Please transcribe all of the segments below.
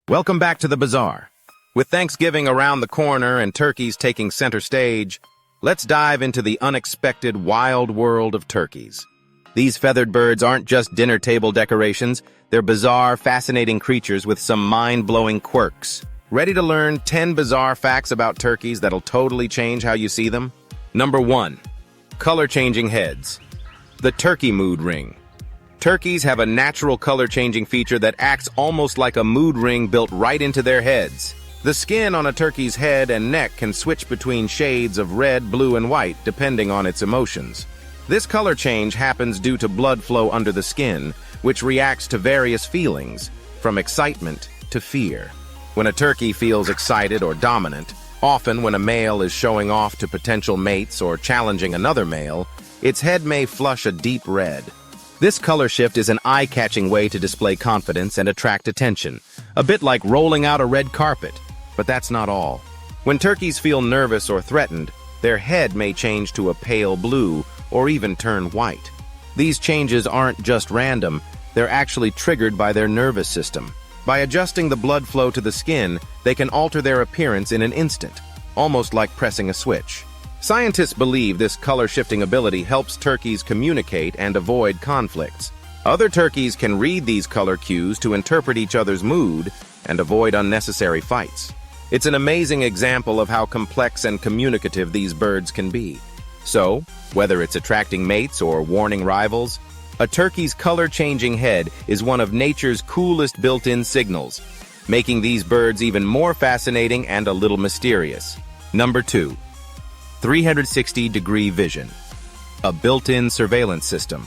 Welcome back to the bazaar. With Thanksgiving around the corner and turkeys taking center stage, let's dive into the unexpected wild world of turkeys. These feathered birds aren't just dinner table decorations, they're bizarre, fascinating creatures with some mind-blowing quirks. Ready to learn 10 bizarre facts about turkeys that'll totally change how you see them? Number 1. Color-changing heads. The turkey mood ring. Turkeys have a natural color-changing feature that acts almost like a mood ring built right into their heads. The skin on a turkey's head and neck can switch between shades of red, blue, and white depending on its emotions. This color change happens due to blood flow under the skin, which reacts to various feelings, from excitement to fear. When a turkey feels excited or dominant, often when a male is showing off to potential mates or challenging another male, its head may flush a deep red. This color shift is an eye-catching way to display confidence and attract attention, a bit like rolling out a red carpet. But that's not all. When turkeys feel nervous or threatened, their head may change to a pale blue or even turn white. These changes aren't just random, they're actually triggered by their nervous system. By adjusting the blood flow to the skin, they can alter their appearance in an instant, almost like pressing a switch. Scientists believe this color-shifting ability helps turkeys communicate and avoid conflicts. Other turkeys can read these color cues to interpret each other's mood and avoid unnecessary fights. It's an amazing example of how complex and communicative these birds can be. So, whether it's attracting mates or warning rivals, a turkey's color-changing head is one of nature's coolest built-in signals, making these birds even more fascinating and a little mysterious. Number 2. 360-degree vision. A built-in surveillance system.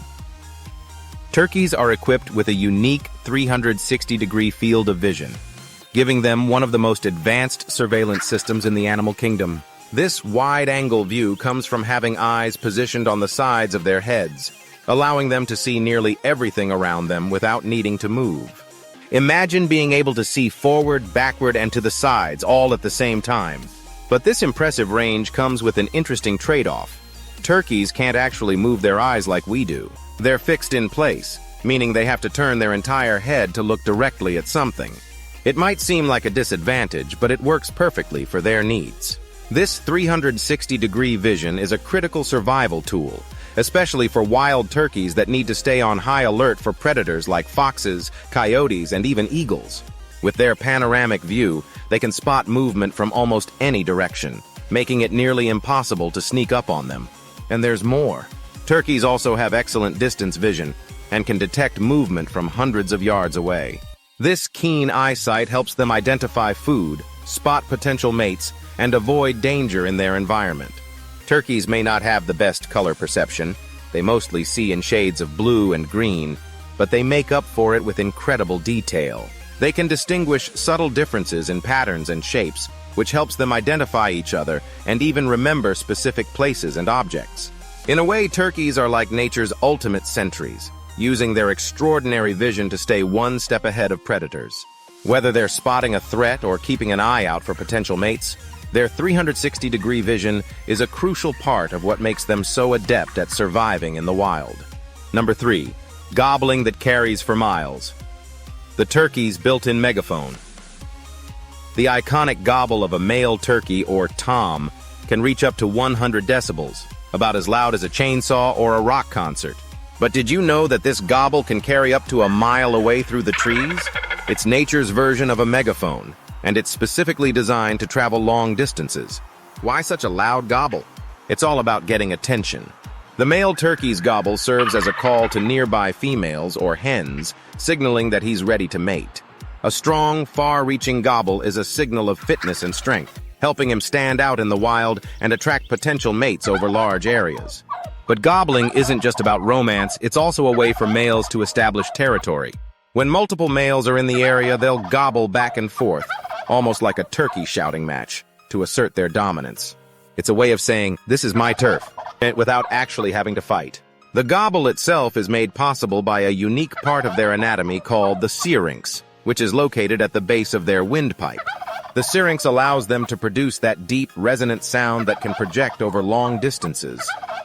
Turkeys are equipped with a unique 360-degree field of vision, giving them one of the most advanced surveillance systems in the animal kingdom. This wide-angle view comes from having eyes positioned on the sides of their heads, allowing them to see nearly everything around them without needing to move. Imagine being able to see forward, backward, and to the sides all at the same time. But this impressive range comes with an interesting trade-off. Turkeys can't actually move their eyes like we do. They're fixed in place, meaning they have to turn their entire head to look directly at something. It might seem like a disadvantage, but it works perfectly for their needs. This 360-degree vision is a critical survival tool, especially for wild turkeys that need to stay on high alert for predators like foxes, coyotes, and even eagles. With their panoramic view, they can spot movement from almost any direction, making it nearly impossible to sneak up on them. And there's more. Turkeys also have excellent distance vision and can detect movement from hundreds of yards away. This keen eyesight helps them identify food, spot potential mates, and avoid danger in their environment. Turkeys may not have the best color perception. They mostly see in shades of blue and green, but they make up for it with incredible detail. They can distinguish subtle differences in patterns and shapes, which helps them identify each other and even remember specific places and objects. In a way, turkeys are like nature's ultimate sentries, using their extraordinary vision to stay one step ahead of predators. Whether they're spotting a threat or keeping an eye out for potential mates, their 360-degree vision is a crucial part of what makes them so adept at surviving in the wild. Number 3. Gobbling that carries for miles. The turkey's built-in megaphone. The iconic gobble of a male turkey, or tom, can reach up to 100 decibels, about as loud as a chainsaw or a rock concert. But did you know that this gobble can carry up to a mile away through the trees? It's nature's version of a megaphone, and it's specifically designed to travel long distances. Why such a loud gobble? It's all about getting attention. The male turkey's gobble serves as a call to nearby females or hens, signaling that he's ready to mate. A strong, far-reaching gobble is a signal of fitness and strength, helping him stand out in the wild and attract potential mates over large areas. But gobbling isn't just about romance, it's also a way for males to establish territory. When multiple males are in the area, they'll gobble back and forth, almost like a turkey shouting match, to assert their dominance. It's a way of saying, "This is my turf," without actually having to fight. The gobble itself is made possible by a unique part of their anatomy called the syrinx, which is located at the base of their windpipe. The syrinx allows them to produce that deep, resonant sound that can project over long distances.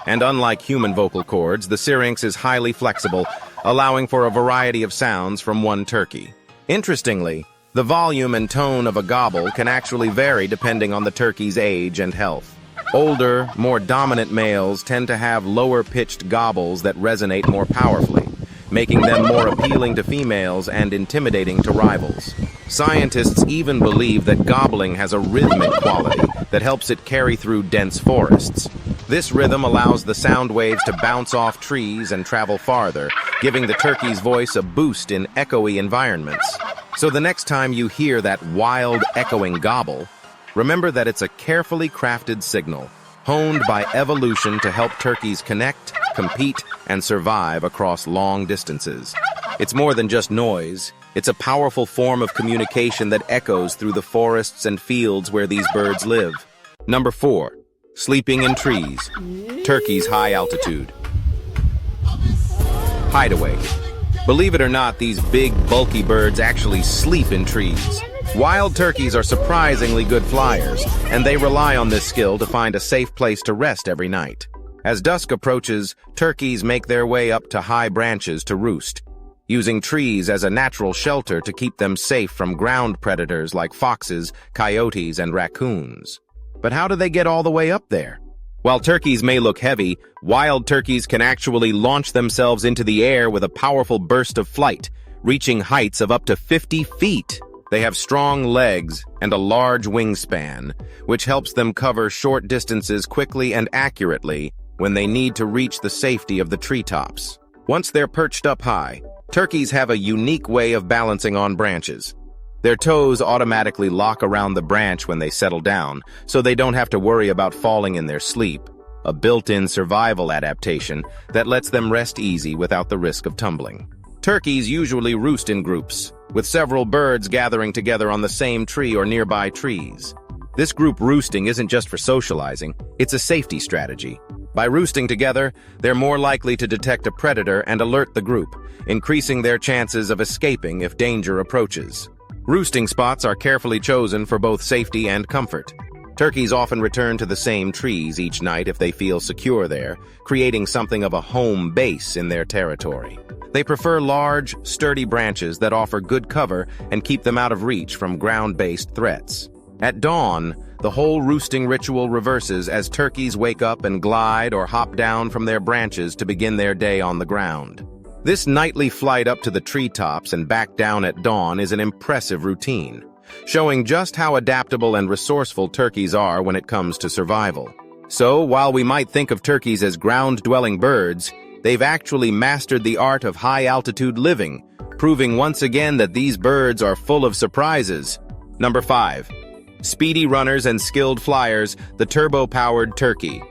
And unlike human vocal cords, the syrinx is highly flexible, allowing for a variety of sounds from one turkey. Interestingly, The volume and tone of a gobble can actually vary depending on the turkey's age and health. Older, more dominant males tend to have lower-pitched gobbles that resonate more powerfully, making them more appealing to females and intimidating to rivals. Scientists even believe that gobbling has a rhythmic quality that helps it carry through dense forests. This rhythm allows the sound waves to bounce off trees and travel farther, giving the turkey's voice a boost in echoey environments. So the next time you hear that wild, echoing gobble, remember that it's a carefully crafted signal, honed by evolution to help turkeys connect, compete, and survive across long distances. It's more than just noise. It's a powerful form of communication that echoes through the forests and fields where these birds live. Number 4. Sleeping in trees. Turkeys' high altitude. Hideaway. Believe it or not, these big, bulky birds actually sleep in trees. Wild turkeys are surprisingly good flyers, and they rely on this skill to find a safe place to rest every night. As dusk approaches, turkeys make their way up to high branches to roost, using trees as a natural shelter to keep them safe from ground predators like foxes, coyotes, and raccoons. But how do they get all the way up there? While turkeys may look heavy, wild turkeys can actually launch themselves into the air with a powerful burst of flight, reaching heights of up to 50 feet. They have strong legs and a large wingspan, which helps them cover short distances quickly and accurately when they need to reach the safety of the treetops. Once they're perched up high, turkeys have a unique way of balancing on branches. Their toes automatically lock around the branch when they settle down, so they don't have to worry about falling in their sleep, a built-in survival adaptation that lets them rest easy without the risk of tumbling. Turkeys usually roost in groups, with several birds gathering together on the same tree or nearby trees. This group roosting isn't just for socializing, it's a safety strategy. By roosting together, they're more likely to detect a predator and alert the group, increasing their chances of escaping if danger approaches. Roosting spots are carefully chosen for both safety and comfort. Turkeys often return to the same trees each night if they feel secure there, creating something of a home base in their territory. They prefer large, sturdy branches that offer good cover and keep them out of reach from ground-based threats. At dawn, the whole roosting ritual reverses as turkeys wake up and glide or hop down from their branches to begin their day on the ground. This nightly flight up to the treetops and back down at dawn is an impressive routine, showing just how adaptable and resourceful turkeys are when it comes to survival. So, while we might think of turkeys as ground-dwelling birds, they've actually mastered the art of high-altitude living, proving once again that these birds are full of surprises. Number 5. Speedy runners and skilled flyers, the turbo-powered turkey.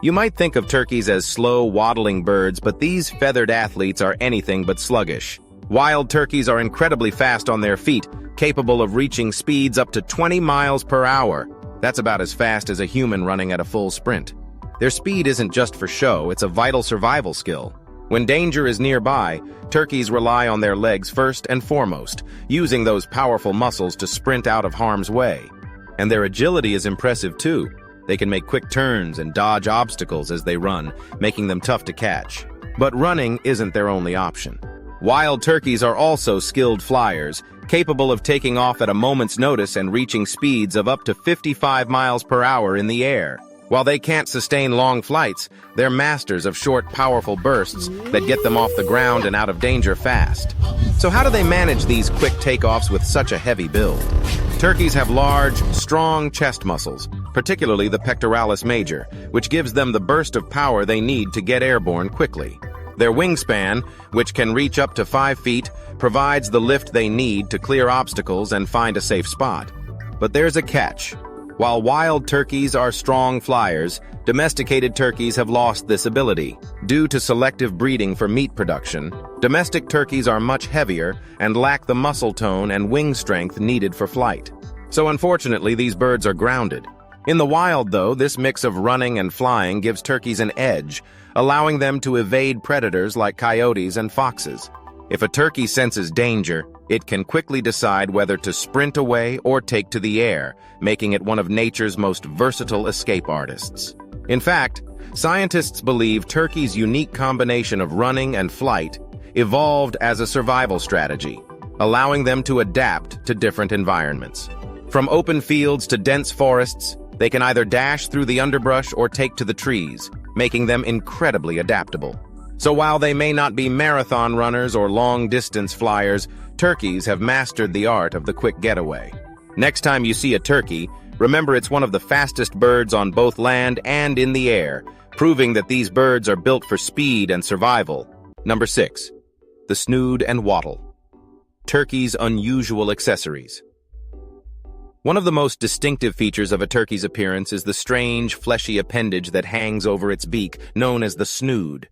You might think of turkeys as slow, waddling birds, but these feathered athletes are anything but sluggish. Wild turkeys are incredibly fast on their feet, capable of reaching speeds up to 20 miles per hour. That's about as fast as a human running at a full sprint. Their speed isn't just for show, it's a vital survival skill. When danger is nearby, turkeys rely on their legs first and foremost, using those powerful muscles to sprint out of harm's way. And their agility is impressive too. They can make quick turns and dodge obstacles as they run, making them tough to catch. But running isn't their only option. Wild turkeys are also skilled flyers, capable of taking off at a moment's notice and reaching speeds of up to 55 miles per hour in the air. While they can't sustain long flights, they're masters of short, powerful bursts that get them off the ground and out of danger fast. So how do they manage these quick takeoffs with such a heavy build? Turkeys have large, strong chest muscles, particularly the pectoralis major, which gives them the burst of power they need to get airborne quickly. Their wingspan, which can reach up to 5 feet, provides the lift they need to clear obstacles and find a safe spot. But there's a catch. While wild turkeys are strong flyers, domesticated turkeys have lost this ability. Due to selective breeding for meat production, domestic turkeys are much heavier and lack the muscle tone and wing strength needed for flight. So unfortunately, these birds are grounded. In the wild, though, this mix of running and flying gives turkeys an edge, allowing them to evade predators like coyotes and foxes. If a turkey senses danger, it can quickly decide whether to sprint away or take to the air, making it one of nature's most versatile escape artists. In fact, scientists believe turkeys' unique combination of running and flight evolved as a survival strategy. allowing them to adapt to different environments. From open fields to dense forests, they can either dash through the underbrush or take to the trees, making them incredibly adaptable. So while they may not be marathon runners or long-distance flyers, turkeys have mastered the art of the quick getaway. Next time you see a turkey, remember it's one of the fastest birds on both land and in the air, proving that these birds are built for speed and survival. Number 6. The snood and wattle. Turkey's unusual accessories. One of the most distinctive features of a turkey's appearance is the strange, fleshy appendage that hangs over its beak, known as the snood.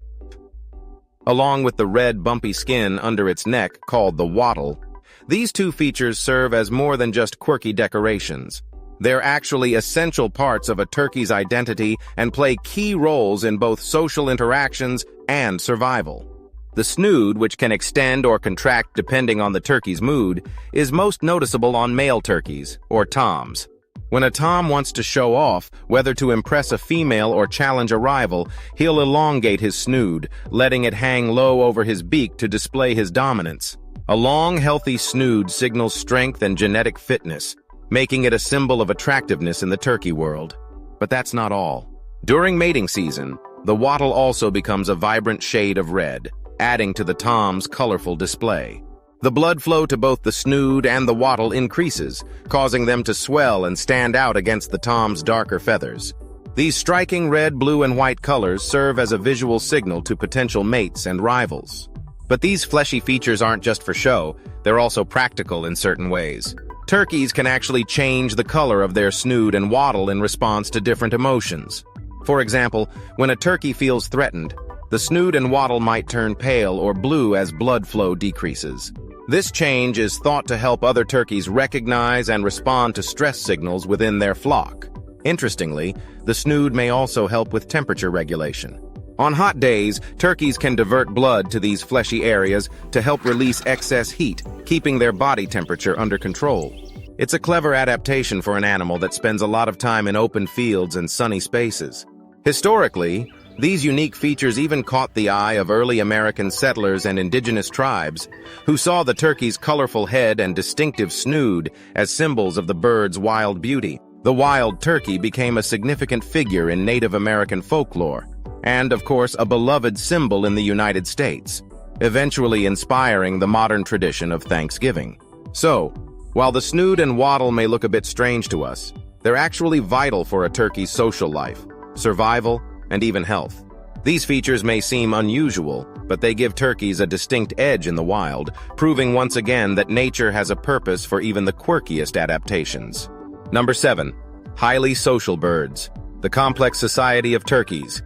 Along with the red, bumpy skin under its neck, called the wattle, these two features serve as more than just quirky decorations. They're actually essential parts of a turkey's identity and play key roles in both social interactions and survival. The snood, which can extend or contract depending on the turkey's mood, is most noticeable on male turkeys, or toms. When a tom wants to show off, whether to impress a female or challenge a rival, he'll elongate his snood, letting it hang low over his beak to display his dominance. A long, healthy snood signals strength and genetic fitness, making it a symbol of attractiveness in the turkey world. But that's not all. During mating season, the wattle also becomes a vibrant shade of red, adding to the tom's colorful display. The blood flow to both the snood and the wattle increases, causing them to swell and stand out against the tom's darker feathers. These striking red, blue, and white colors serve as a visual signal to potential mates and rivals. But these fleshy features aren't just for show, they're also practical in certain ways. Turkeys can actually change the color of their snood and wattle in response to different emotions. For example, when a turkey feels threatened, the snood and wattle might turn pale or blue as blood flow decreases. This change is thought to help other turkeys recognize and respond to stress signals within their flock. Interestingly, the snood may also help with temperature regulation. On hot days, turkeys can divert blood to these fleshy areas to help release excess heat, keeping their body temperature under control. It's a clever adaptation for an animal that spends a lot of time in open fields and sunny spaces. Historically, these unique features even caught the eye of early American settlers and indigenous tribes, who saw the turkey's colorful head and distinctive snood as symbols of the bird's wild beauty. The wild turkey became a significant figure in Native American folklore, and, of course, a beloved symbol in the United States, eventually inspiring the modern tradition of Thanksgiving. So, while the snood and wattle may look a bit strange to us, they're actually vital for a turkey's social life, survival, and even health. These features may seem unusual, but they give turkeys a distinct edge in the wild, proving once again that nature has a purpose for even the quirkiest adaptations. Number 7. Highly social birds. The complex society of turkeys.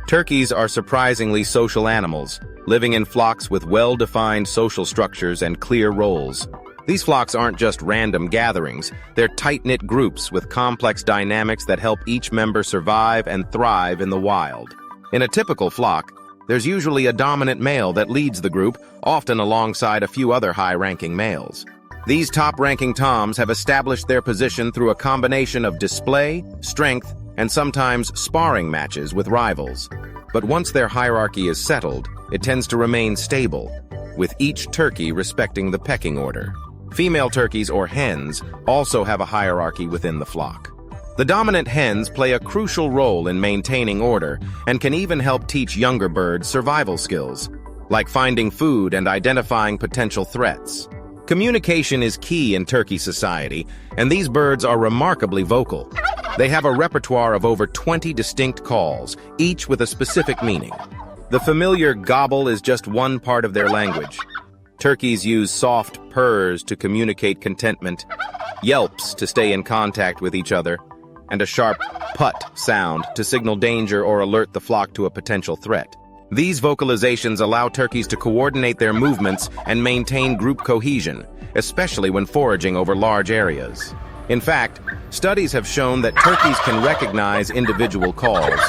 Turkeys are surprisingly social animals, living in flocks with well-defined social structures and clear roles. These flocks aren't just random gatherings, they're tight-knit groups with complex dynamics that help each member survive and thrive in the wild. In a typical flock, there's usually a dominant male that leads the group, often alongside a few other high-ranking males. These top-ranking toms have established their position through a combination of display, strength, and sometimes sparring matches with rivals. But once their hierarchy is settled, it tends to remain stable, with each turkey respecting the pecking order. Female turkeys, or hens, also have a hierarchy within the flock. The dominant hens play a crucial role in maintaining order and can even help teach younger birds survival skills, like finding food and identifying potential threats. Communication is key in turkey society, and these birds are remarkably vocal. They have a repertoire of over 20 distinct calls, each with a specific meaning. The familiar gobble is just one part of their language. Turkeys use soft purrs to communicate contentment, yelps to stay in contact with each other, and a sharp put sound to signal danger or alert the flock to a potential threat. These vocalizations allow turkeys to coordinate their movements and maintain group cohesion, especially when foraging over large areas. In fact, studies have shown that turkeys can recognize individual calls,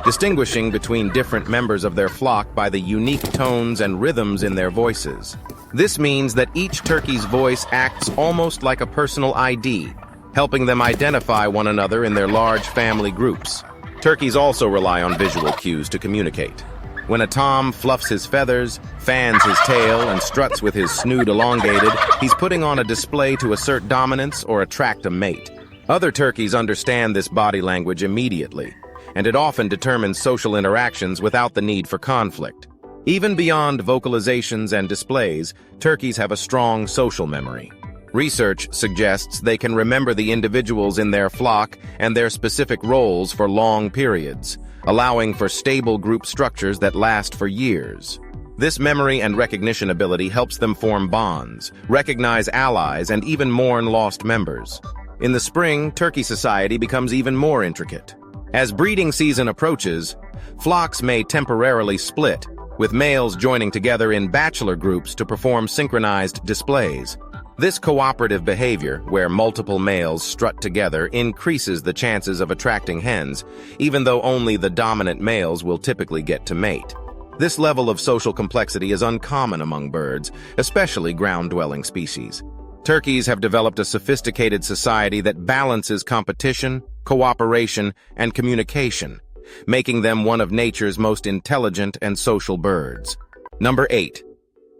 distinguishing between different members of their flock by the unique tones and rhythms in their voices. This means that each turkey's voice acts almost like a personal ID, helping them identify one another in their large family groups. Turkeys also rely on visual cues to communicate. When a tom fluffs his feathers, fans his tail, and struts with his snoot elongated, he's putting on a display to assert dominance or attract a mate. Other turkeys understand this body language immediately, and it often determines social interactions without the need for conflict. Even beyond vocalizations and displays, turkeys have a strong social memory. Research suggests they can remember the individuals in their flock and their specific roles for long periods, allowing for stable group structures that last for years. This memory and recognition ability helps them form bonds, recognize allies, and even mourn lost members. In the spring, turkey society becomes even more intricate. As breeding season approaches, flocks may temporarily split, with males joining together in bachelor groups to perform synchronized displays. This cooperative behavior, where multiple males strut together, increases the chances of attracting hens, even though only the dominant males will typically get to mate. This level of social complexity is uncommon among birds, especially ground-dwelling species. Turkeys have developed a sophisticated society that balances competition, cooperation, and communication, making them one of nature's most intelligent and social birds. Number 8.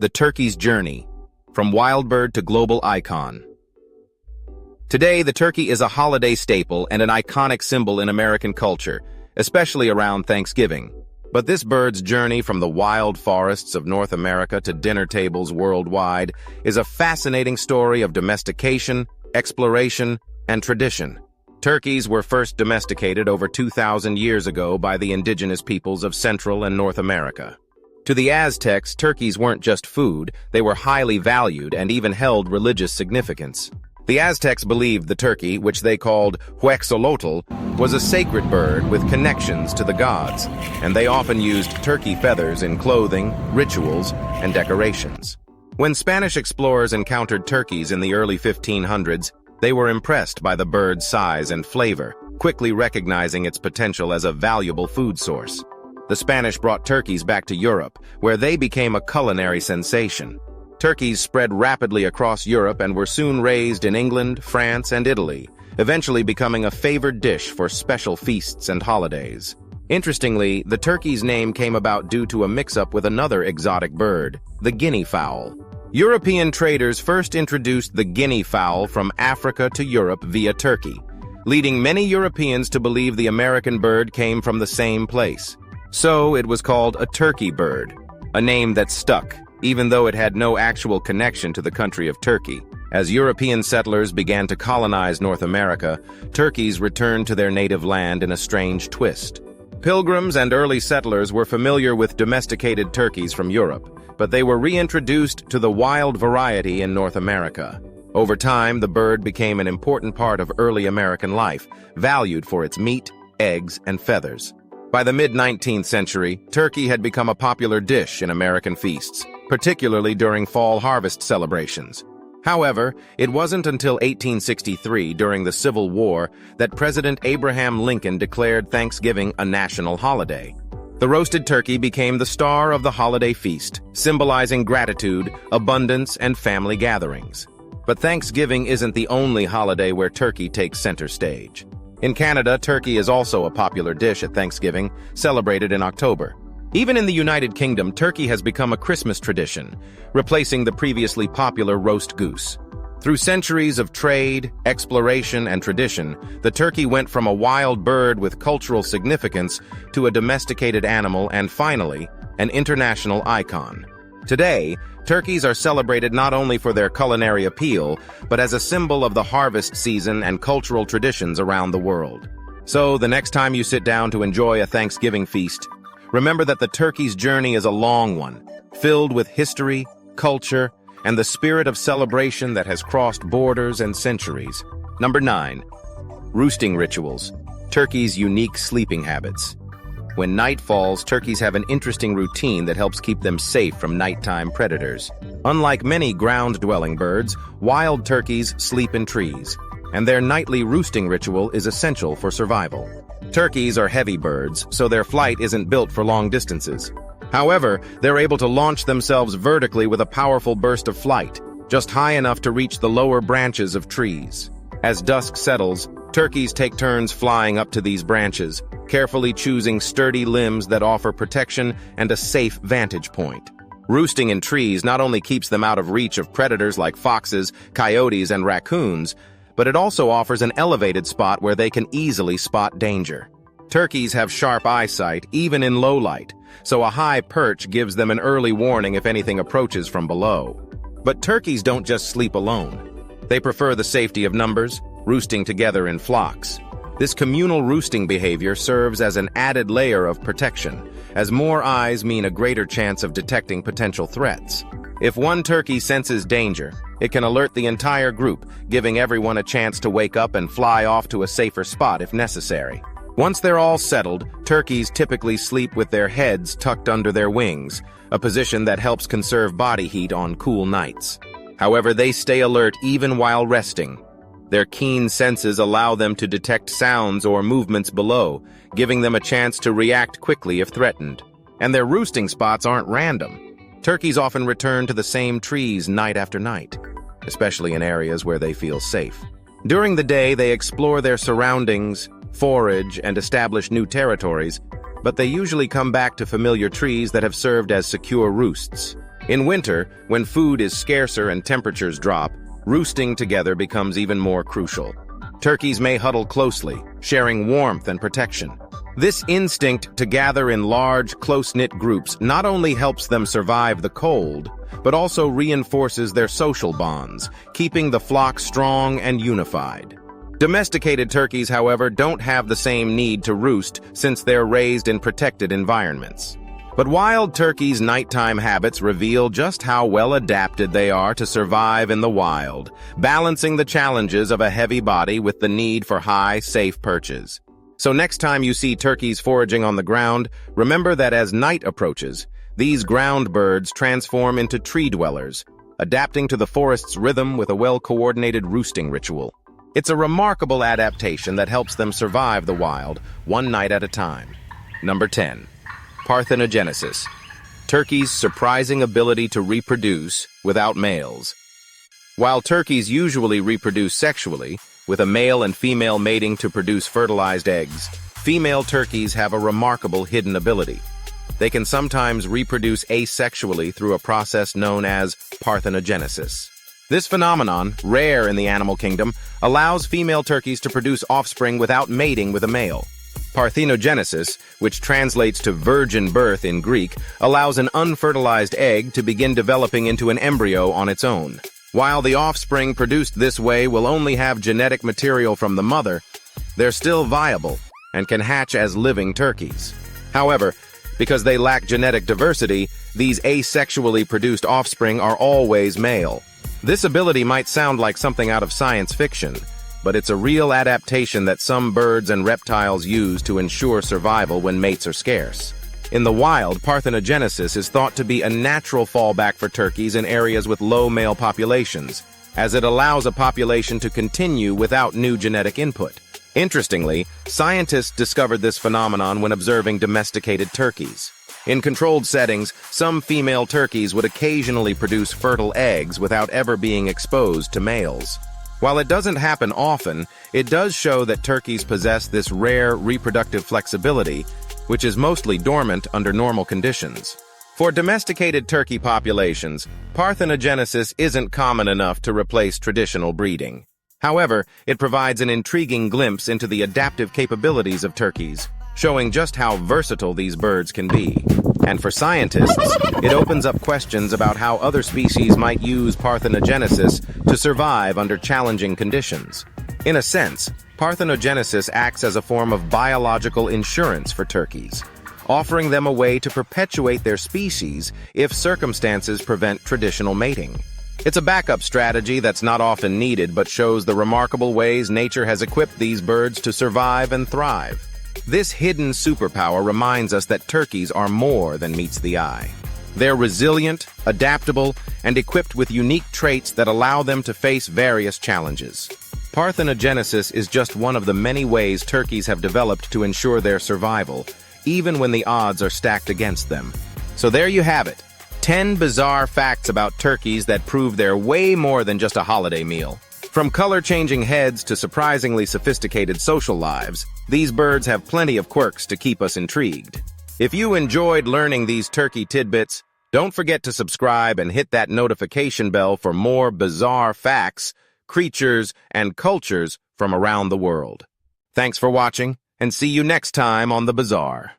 The turkey's journey. From wild bird to global icon. Today, the turkey is a holiday staple and an iconic symbol in American culture, especially around Thanksgiving. But this bird's journey from the wild forests of North America to dinner tables worldwide is a fascinating story of domestication, exploration, and tradition. Turkeys were first domesticated over 2,000 years ago by the indigenous peoples of Central and North America. To the Aztecs, turkeys weren't just food, they were highly valued and even held religious significance. The Aztecs believed the turkey, which they called huexolotl, was a sacred bird with connections to the gods, and they often used turkey feathers in clothing, rituals, and decorations. When Spanish explorers encountered turkeys in the early 1500s, they were impressed by the bird's size and flavor, quickly recognizing its potential as a valuable food source. The Spanish brought turkeys back to Europe, where they became a culinary sensation. Turkeys spread rapidly across Europe and were soon raised in England, France, and Italy, eventually becoming a favored dish for special feasts and holidays. Interestingly, the turkey's name came about due to a mix-up with another exotic bird, the guinea fowl. European traders first introduced the guinea fowl from Africa to Europe via Turkey, leading many Europeans to believe the American bird came from the same place. So it was called a turkey bird, a name that stuck, even though it had no actual connection to the country of Turkey. As European settlers began to colonize North America, turkeys returned to their native land in a strange twist. Pilgrims and early settlers were familiar with domesticated turkeys from Europe, but they were reintroduced to the wild variety in North America. Over time, the bird became an important part of early American life, valued for its meat, eggs, and feathers. By the mid-19th century, turkey had become a popular dish in American feasts, particularly during fall harvest celebrations. However, it wasn't until 1863, during the Civil War, that President Abraham Lincoln declared Thanksgiving a national holiday. The roasted turkey became the star of the holiday feast, symbolizing gratitude, abundance, and family gatherings. But Thanksgiving isn't the only holiday where turkey takes center stage. In Canada, turkey is also a popular dish at Thanksgiving, celebrated in October. Even in the United Kingdom, turkey has become a Christmas tradition, replacing the previously popular roast goose. Through centuries of trade, exploration, and tradition, the turkey went from a wild bird with cultural significance to a domesticated animal and, finally, an international icon. Today, turkeys are celebrated not only for their culinary appeal, but as a symbol of the harvest season and cultural traditions around the world. So, the next time you sit down to enjoy a Thanksgiving feast, remember that the turkey's journey is a long one, filled with history, culture, and the spirit of celebration that has crossed borders and centuries. Number 9. Roosting rituals. Turkeys' unique sleeping habits. When night falls, turkeys have an interesting routine that helps keep them safe from nighttime predators. Unlike many ground-dwelling birds, wild turkeys sleep in trees, and their nightly roosting ritual is essential for survival. Turkeys are heavy birds, so their flight isn't built for long distances. However, they're able to launch themselves vertically with a powerful burst of flight, just high enough to reach the lower branches of trees. As dusk settles, Turkeys take turns flying up to these branches, carefully choosing sturdy limbs that offer protection and a safe vantage point. Roosting in trees not only keeps them out of reach of predators like foxes, coyotes, and raccoons, but it also offers an elevated spot where they can easily spot danger. Turkeys have sharp eyesight, even in low light, so a high perch gives them an early warning if anything approaches from below. But turkeys don't just sleep alone. They prefer the safety of numbers, roosting together in flocks. This communal roosting behavior serves as an added layer of protection, as more eyes mean a greater chance of detecting potential threats. If one turkey senses danger, it can alert the entire group, giving everyone a chance to wake up and fly off to a safer spot if necessary. Once they're all settled, turkeys typically sleep with their heads tucked under their wings, a position that helps conserve body heat on cool nights. However, they stay alert even while resting. Their keen senses allow them to detect sounds or movements below, giving them a chance to react quickly if threatened. And their roosting spots aren't random. Turkeys often return to the same trees night after night, especially in areas where they feel safe. During the day, they explore their surroundings, forage, and establish new territories, but they usually come back to familiar trees that have served as secure roosts. In winter, when food is scarcer and temperatures drop, roosting together becomes even more crucial. Turkeys may huddle closely, sharing warmth and protection. This instinct to gather in large, close-knit groups not only helps them survive the cold, but also reinforces their social bonds, keeping the flock strong and unified. Domesticated turkeys, however, don't have the same need to roost since they're raised in protected environments. But wild turkeys' nighttime habits reveal just how well adapted they are to survive in the wild, balancing the challenges of a heavy body with the need for high, safe perches. So next time you see turkeys foraging on the ground, remember that as night approaches, these ground birds transform into tree dwellers, adapting to the forest's rhythm with a well-coordinated roosting ritual. It's a remarkable adaptation that helps them survive the wild, one night at a time. Number 10. Parthenogenesis. Turkeys' surprising ability to reproduce without males. While turkeys usually reproduce sexually, with a male and female mating to produce fertilized eggs, female turkeys have a remarkable hidden ability. They can sometimes reproduce asexually through a process known as parthenogenesis. This phenomenon, rare in the animal kingdom, allows female turkeys to produce offspring without mating with a male. Parthenogenesis, which translates to virgin birth in Greek, allows an unfertilized egg to begin developing into an embryo on its own. While the offspring produced this way will only have genetic material from the mother, they're still viable and can hatch as living turkeys. However, because they lack genetic diversity, these asexually produced offspring are always male. This ability might sound like something out of science fiction, but it's a real adaptation that some birds and reptiles use to ensure survival when mates are scarce. In the wild, parthenogenesis is thought to be a natural fallback for turkeys in areas with low male populations, as it allows a population to continue without new genetic input. Interestingly, scientists discovered this phenomenon when observing domesticated turkeys. In controlled settings, some female turkeys would occasionally produce fertile eggs without ever being exposed to males. While it doesn't happen often, it does show that turkeys possess this rare reproductive flexibility, which is mostly dormant under normal conditions. For domesticated turkey populations, parthenogenesis isn't common enough to replace traditional breeding. However, it provides an intriguing glimpse into the adaptive capabilities of turkeys, showing just how versatile these birds can be. And for scientists, it opens up questions about how other species might use parthenogenesis to survive under challenging conditions. In a sense, parthenogenesis acts as a form of biological insurance for turkeys, offering them a way to perpetuate their species if circumstances prevent traditional mating. It's a backup strategy that's not often needed but shows the remarkable ways nature has equipped these birds to survive and thrive. This hidden superpower reminds us that turkeys are more than meets the eye. They're resilient, adaptable, and equipped with unique traits that allow them to face various challenges. Parthenogenesis is just one of the many ways turkeys have developed to ensure their survival, even when the odds are stacked against them. So there you have it, 10 bizarre facts about turkeys that prove they're way more than just a holiday meal. From color-changing heads to surprisingly sophisticated social lives, these birds have plenty of quirks to keep us intrigued. If you enjoyed learning these turkey tidbits, don't forget to subscribe and hit that notification bell for more bizarre facts, creatures, and cultures from around the world. Thanks for watching, and see you next time on The Bazaar.